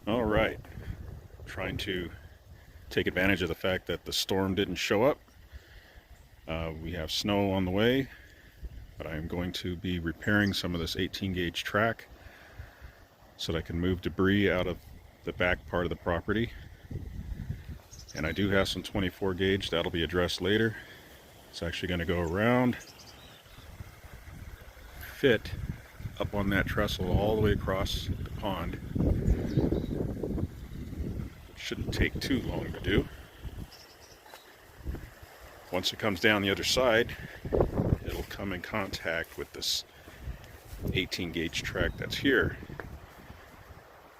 All right, trying to take advantage of the fact that the storm didn't show up. We have snow on the way, but I'm going to be repairing some of this 18 gauge track so that I can move debris out of the back part of the property. And I do have some 24 gauge that'll be addressed later. It's actually going to go around, fit up on that trestle all the way across the pond. Shouldn't take too long to do. Once it comes down the other side, it'll come in contact with this 18 gauge track that's here,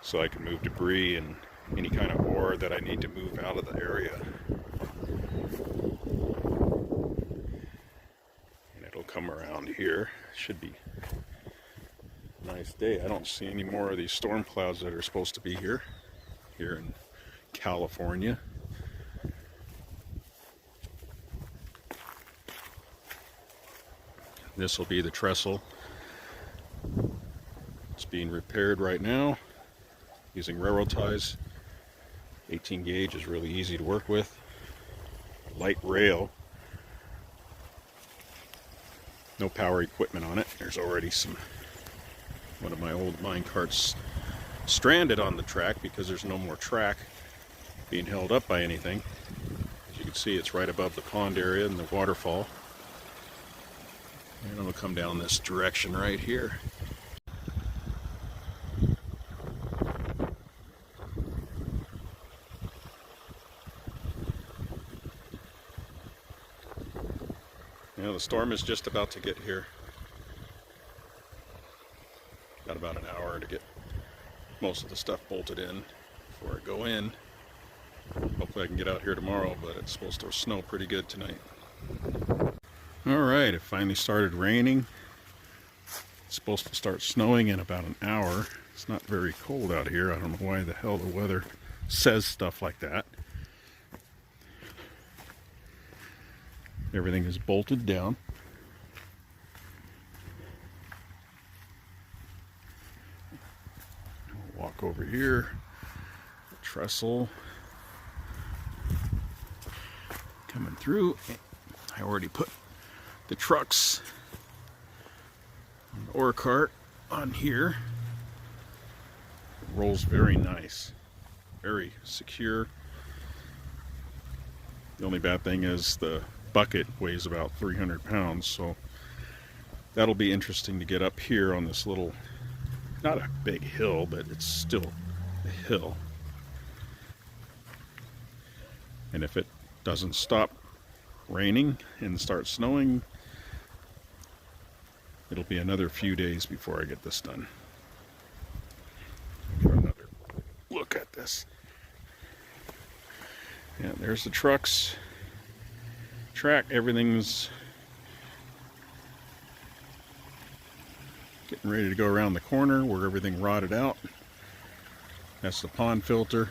so I can move debris and any kind of ore that I need to move out of the area. And it'll come around here. Should be a nice day. I don't see any more of these storm clouds that are supposed to be here in California. This will be the trestle. It's being repaired right now using railroad ties. 18 gauge is really easy to work with. Light rail. No power equipment on it. There's already one of my old mine carts stranded on the track because there's no more track being held up by anything. As you can see, it's right above the pond area and the waterfall. And it'll come down this direction right here. You know, the storm is just about to get here. Got about an hour to get most of the stuff bolted in before I go in. Hopefully I can get out here tomorrow, but it's supposed to snow pretty good tonight. Alright, it finally started raining. It's supposed to start snowing in about an hour. It's not very cold out here. I don't know why the hell the weather says stuff like that. Everything is bolted down. I'll walk over here. The trestle coming through. I already put the trucks on the ore cart on here. It rolls very nice, very secure. The only bad thing is the bucket weighs about 300 pounds, so that'll be interesting to get up here on this little, not a big hill, but it's still a hill. And if it doesn't stop raining and start snowing, it'll be another few days before I get this done. For another look at this. Yeah, there's the trucks. Track, everything's getting ready to go around the corner where everything rotted out. That's the pond filter.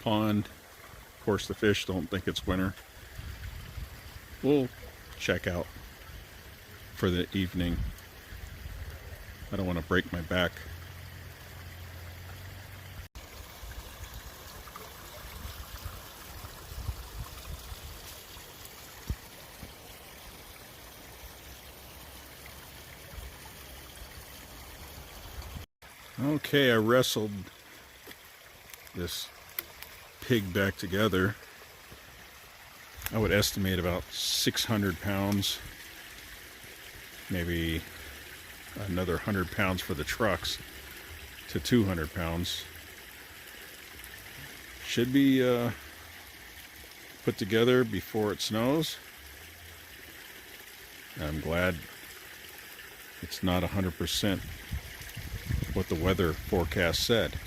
Pond. Of course, the fish don't think it's winter. We'll check out for the evening. I don't want to break my back. Okay, I wrestled this pig back together. I would estimate about 600 pounds, maybe another 100 pounds for the trucks, to 200 pounds. Should be put together before it snows. I'm glad it's not 100% what the weather forecast said.